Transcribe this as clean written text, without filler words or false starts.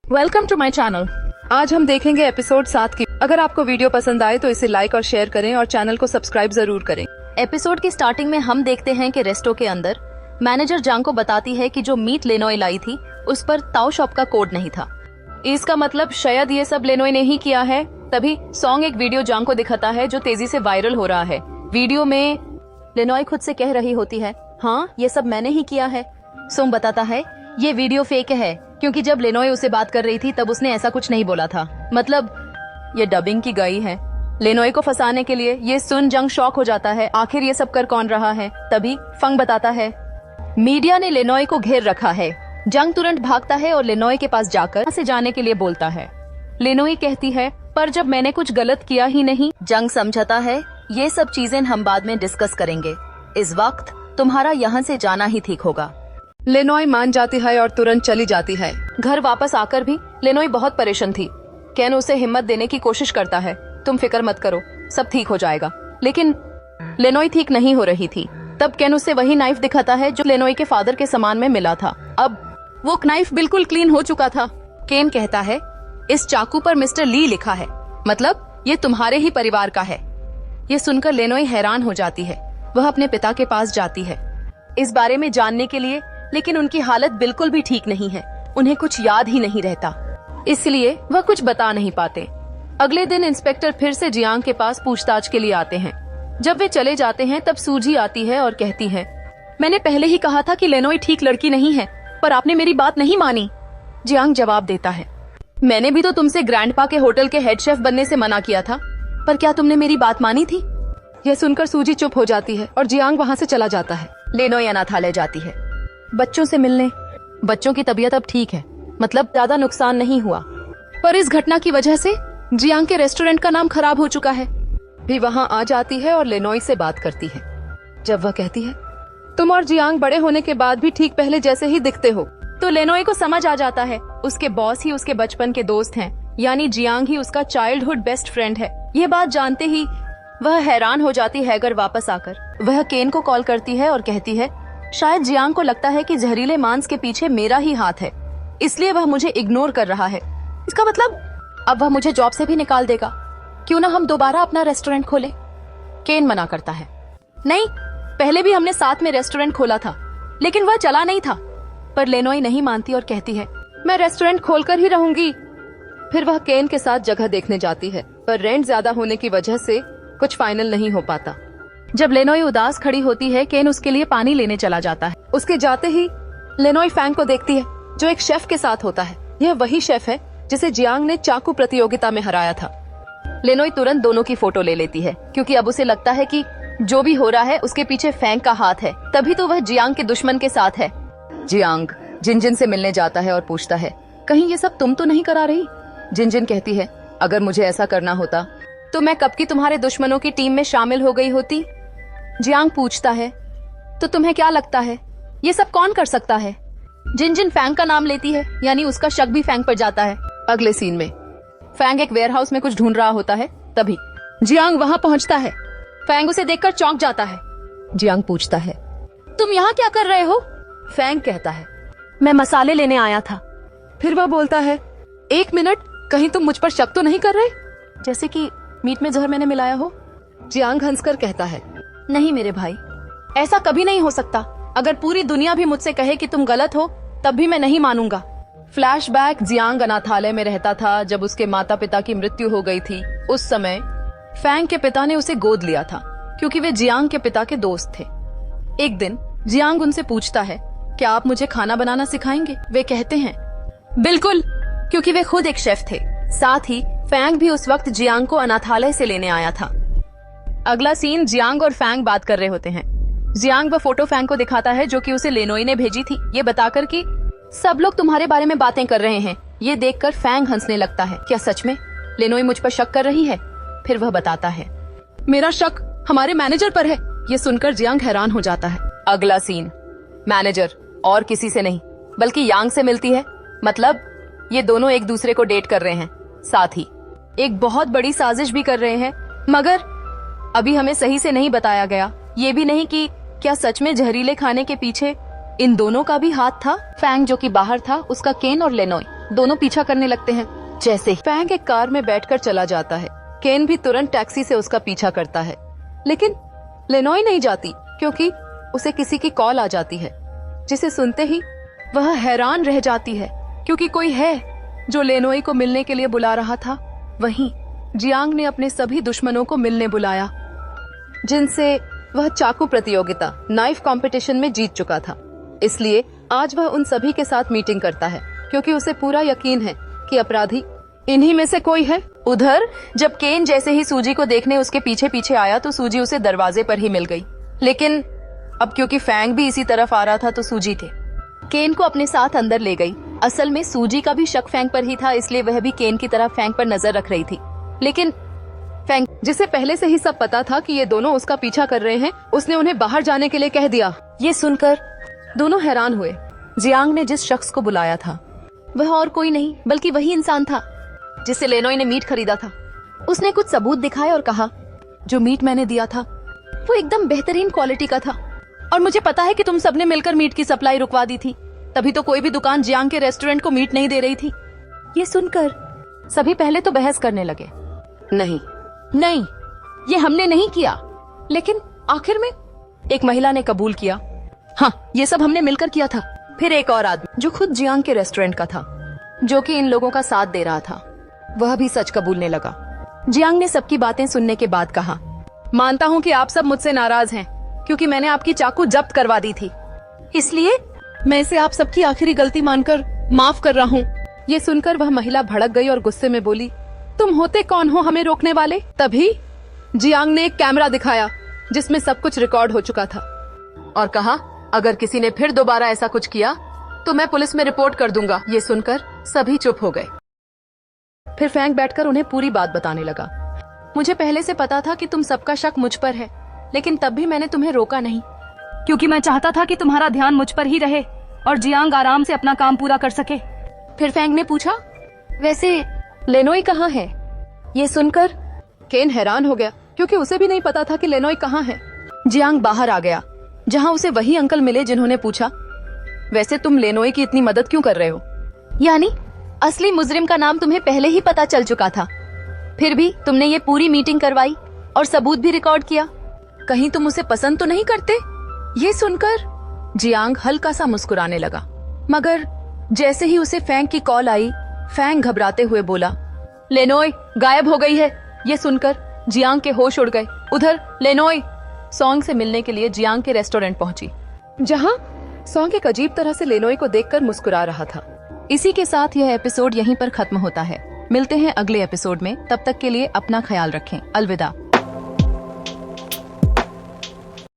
Welcome to my channel. आज हम देखेंगे एपिसोड 7 की। अगर आपको वीडियो पसंद आए तो इसे लाइक और शेयर करें और चैनल को सब्सक्राइब जरूर करें। एपिसोड की स्टार्टिंग में हम देखते हैं कि रेस्टो के अंदर मैनेजर जांग को बताती है कि जो मीट लेनोई लाई थी उस पर ताओ शॉप का कोड नहीं था। इसका मतलब शायद ये सब लेनोई ने ही किया है। तभी सॉन्ग एक वीडियो जांग को दिखाता है जो तेजी से वायरल हो रहा है। वीडियो में लेनोई खुद से कह रही होती है, हाँ ये सब मैंने ही किया है। सोंग बताता है ये वीडियो फेक है क्योंकि जब लेनोई उसे बात कर रही थी तब उसने ऐसा कुछ नहीं बोला था। मतलब ये डबिंग की गई है लेनोई को फंसाने के लिए। ये सुन जंग शॉक हो जाता है, आखिर ये सब कर कौन रहा है। तभी फंग बताता है मीडिया ने लेनोई को घेर रखा है। जंग तुरंत भागता है और लेनोई के पास जाकर से जाने के लिए बोलता है। लेनोई कहती है पर जब मैंने कुछ गलत किया ही नहीं। जंग समझाता है ये सब चीजें हम बाद में डिस्कस करेंगे, इस वक्त तुम्हारा यहाँ से जाना ही ठीक होगा। लेनोई मान जाती है और तुरंत चली जाती है। घर वापस आकर भी लेनोई बहुत परेशान थी। केन उसे हिम्मत देने की कोशिश करता है, तुम फिक्र मत करो सब ठीक हो जाएगा। लेकिन लेनोई ठीक नहीं हो रही थी। तब केन उसे वही नाइफ दिखाता है जो लेनोई के फादर के सामान में मिला था। अब वो नाइफ बिल्कुल क्लीन हो चुका था। केन कहता है इस चाकू पर मिस्टर ली लिखा है, मतलब ये तुम्हारे ही परिवार का है। ये सुनकर लेनोई हैरान हो जाती है। वह अपने पिता के पास जाती है इस बारे में जानने के लिए, लेकिन उनकी हालत बिल्कुल भी ठीक नहीं है। उन्हें कुछ याद ही नहीं रहता, इसलिए वह कुछ बता नहीं पाते। अगले दिन इंस्पेक्टर फिर से जियांग के पास पूछताछ के लिए आते हैं। जब वे चले जाते हैं तब सूजी आती है और कहती है मैंने पहले ही कहा था कि लेनोई ठीक लड़की नहीं है, पर आपने मेरी बात नहीं मानी। जियांग जवाब देता है मैंने भी तो तुमसे ग्रैंडपा के होटल के हेड शेफ बनने से मना किया था, पर क्या तुमने मेरी बात मानी थी। यह सुनकर सूजी चुप हो जाती है और जियांग वहाँ से चला जाता है। लेनोई अनाथालय जाती है बच्चों से मिलने। बच्चों की तबीयत अब ठीक है, मतलब ज्यादा नुकसान नहीं हुआ, पर इस घटना की वजह से जियांग के रेस्टोरेंट का नाम खराब हो चुका है। भी वहाँ आ जाती है और लेनोई से बात करती है। जब वह कहती है तुम और जियांग बड़े होने के बाद भी ठीक पहले जैसे ही दिखते हो, तो लेनोई को समझ आ जाता है उसके बॉस ही उसके बचपन के दोस्त हैं, यानी जियांग ही उसका चाइल्डहुड बेस्ट फ्रेंड है। ये बात जानते ही वह हैरान हो जाती है। घर वापस आकर वह केन को कॉल करती है और कहती है शायद जियांग को लगता है कि जहरीले मांस के पीछे मेरा ही हाथ है, इसलिए वह मुझे इग्नोर कर रहा है। इसका मतलब अब वह मुझे जॉब से भी निकाल देगा। क्यों ना हम दोबारा अपना रेस्टोरेंट खोले। केन मना करता है नहीं, पहले भी हमने साथ में रेस्टोरेंट खोला था, लेकिन वह चला नहीं था। पर लेनोई नहीं मानती और कहती है मैं रेस्टोरेंट खोलकर ही रहूंगी। फिर वह केन के साथ जगह देखने जाती है, पर रेंट ज्यादा होने की वजह से कुछ फाइनल नहीं हो पाता। जब लेनोई उदास खड़ी होती है, केन उसके लिए पानी लेने चला जाता है। उसके जाते ही लेनोई फैंग को देखती है जो एक शेफ के साथ होता है। यह वही शेफ है जिसे जियांग ने चाकू प्रतियोगिता में हराया था। लेनोई तुरंत दोनों की फोटो ले लेती है क्योंकि अब उसे लगता है कि जो भी हो रहा है उसके पीछे फैंग का हाथ है। तभी तो वह जियांग के दुश्मन के साथ है। जियांग जिनजिन से मिलने जाता है और पूछता है कहीं ये सब तुम तो नहीं करा रही। जिनजिन कहती है अगर मुझे ऐसा करना होता तो मैं कब की तुम्हारे दुश्मनों की टीम में शामिल हो गई होती। जियांग पूछता है तो तुम्हें क्या लगता है ये सब कौन कर सकता है। जिनजिन फैंग का नाम लेती है, यानी उसका शक भी फैंग पर जाता है। अगले सीन में फैंग एक वेयरहाउस में कुछ ढूंढ रहा होता है। तभी जियांग वहाँ पहुँचता है। फैंग उसे देखकर चौंक जाता है। जियांग पूछता है तुम यहाँ क्या कर रहे हो। फैंग कहता है मैं मसाले लेने आया था। फिर वह बोलता है एक मिनट, कहीं तुम मुझ पर शक तो नहीं कर रहे, जैसे कि मीट में जहर मैंने मिलाया हो। जियांग हंसकर कहता है नहीं मेरे भाई, ऐसा कभी नहीं हो सकता। अगर पूरी दुनिया भी मुझसे कहे कि तुम गलत हो तब भी मैं नहीं मानूंगा। फ्लैशबैक जियांग अनाथालय में रहता था जब उसके माता पिता की मृत्यु हो गई थी। उस समय फैंग के पिता ने उसे गोद लिया था क्योंकि वे जियांग के पिता के दोस्त थे। एक दिन जियांग उनसे पूछता है क्या आप मुझे खाना बनाना सिखाएंगे। वे कहते हैं बिल्कुल, क्योंकि वे खुद एक शेफ थे। साथ ही फैंग भी उस वक्त जियांग को अनाथालय से लेने आया था। अगला सीन जियांग और फैंग बात कर रहे होते हैं। जियांग वह फोटो फैंग को दिखाता है जो कि उसे लेनोई ने भेजी थी, ये बताकर कि सब लोग तुम्हारे बारे में बातें कर रहे हैं। ये देखकर फैंग हंसने लगता है। क्या सच में लेनोई मुझ पर शक कर रही है। फिर वह बताता है मेरा शक हमारे मैनेजर पर है। ये सुनकर जियांग हैरान हो जाता है। अगला सीन मैनेजर और किसी से नहीं बल्कि यांग से मिलती है। मतलब ये दोनों एक दूसरे को डेट कर रहे हैं, साथ ही एक बहुत बड़ी साजिश भी कर रहे हैं, मगर अभी हमें सही से नहीं बताया गया। ये भी नहीं कि क्या सच में जहरीले खाने के पीछे इन दोनों का भी हाथ था। फैंग जो कि बाहर था उसका केन और लेनोई दोनों पीछा करने लगते हैं। जैसे ही फैंग एक कार में बैठकर चला जाता है, केन भी तुरंत टैक्सी से उसका पीछा करता है। लेकिन लेनोई नहीं जाती क्योंकि उसे किसी की कॉल आ जाती है, जिसे सुनते ही वह हैरान रह जाती है क्योंकि कोई है जो लेनोई को मिलने के लिए बुला रहा था। वहीं जियांग ने अपने सभी दुश्मनों को मिलने बुलाया, जिनसे वह चाकू प्रतियोगिता नाइफ कंपटीशन में जीत चुका था। इसलिए आज वह उन सभी के साथ मीटिंग करता है क्योंकि उसे पूरा यकीन है कि अपराधी इन्हीं में से कोई है। उधर जब केन जैसे ही सूजी को देखने उसके पीछे पीछे आया तो सूजी उसे दरवाजे पर ही मिल गई। लेकिन अब क्योंकि फैंग भी इसी तरफ आ रहा था तो सूजी थे केन को अपने साथ अंदर ले गई। असल में सूजी का भी शक फैंग पर ही था, इसलिए वह भी केन की तरह फैंग पर नजर रख रही थी। लेकिन फैंग, जिसे पहले से ही सब पता था कि ये दोनों उसका पीछा कर रहे हैं, उसने उन्हें बाहर जाने के लिए कह दिया। ये सुनकर दोनों हैरान हुए। जियांग ने जिस शख्स को बुलाया था वह और कोई नहीं बल्कि वही इंसान था जिससे लेनोई ने मीट खरीदा था। उसने कुछ सबूत दिखाए और कहा, जो मीट मैंने दिया था वो एकदम बेहतरीन क्वालिटी का था और मुझे पता है कि तुम सबने मिलकर मीट की सप्लाई रुकवा दी थी, तभी तो कोई भी दुकान जियांग के रेस्टोरेंट को मीट नहीं दे रही थी। ये सुनकर सभी पहले तो बहस करने लगे, नहीं, ये हमने नहीं किया। लेकिन आखिर में एक महिला ने कबूल किया, हाँ, ये सब हमने मिलकर किया था। फिर एक और आदमी जो खुद जियांग के रेस्टोरेंट का था, जो कि इन लोगों का साथ दे रहा था, वह भी सच कबूलने लगा। जियांग ने सबकी बातें सुनने के बाद कहा, मानता हूँ कि आप सब मुझसे नाराज हैं क्योंकि मैंने आपकी चाकू जब्त करवा दी थी, इसलिए मैं इसे आप सबकी आखिरी गलती मानकर माफ कर रहा हूँ। ये सुनकर वह महिला भड़क गई और गुस्से में बोली, तुम होते कौन हो हमें रोकने वाले? तभी जियांग ने एक कैमरा दिखाया जिसमें सब कुछ रिकॉर्ड हो चुका था और कहा, अगर किसी ने फिर दोबारा ऐसा कुछ किया तो मैं पुलिस में रिपोर्ट कर दूंगा। ये सुनकर सभी चुप हो गए। फिर फैंग बैठकर उन्हें पूरी बात बताने लगा। मुझे पहले से पता था कि तुम सबका शक मुझ पर है, लेकिन तब भी मैंने तुम्हें रोका नहीं क्योंकि मैं चाहता था कि तुम्हारा ध्यान मुझ पर ही रहे और जियांग आराम से अपना काम पूरा कर सके। फिर फैंग ने पूछा, वैसे लेनोई कहाँ है? ये सुनकर केन हैरान हो गया क्योंकि उसे भी नहीं पता था कि लेनोई कहाँ है। जियांग बाहर आ गया जहाँ उसे वही अंकल मिले जिन्होंने पूछा, वैसे तुम लेनोई की इतनी मदद क्यों कर रहे हो? यानी असली मुजरिम का नाम तुम्हें पहले ही पता चल चुका था, फिर भी तुमने ये पूरी मीटिंग करवाई और सबूत भी रिकॉर्ड किया। कहीं तुम उसे पसंद तो नहीं करते? ये सुनकर जियांग हल्का सा मुस्कुराने लगा, मगर जैसे ही उसे फैंग की कॉल आई, फैंग घबराते हुए बोला, लेनोई गायब हो गई है। ये सुनकर जियांग के होश उड़ गए। उधर लेनोई सॉन्ग से मिलने के लिए जियांग के रेस्टोरेंट पहुंची, जहां सॉन्ग एक अजीब तरह से लेनोई को देखकर मुस्कुरा रहा था। इसी के साथ यह एपिसोड यहीं पर खत्म होता है। मिलते हैं अगले एपिसोड में, तब तक के लिए अपना ख्याल रखें। अलविदा।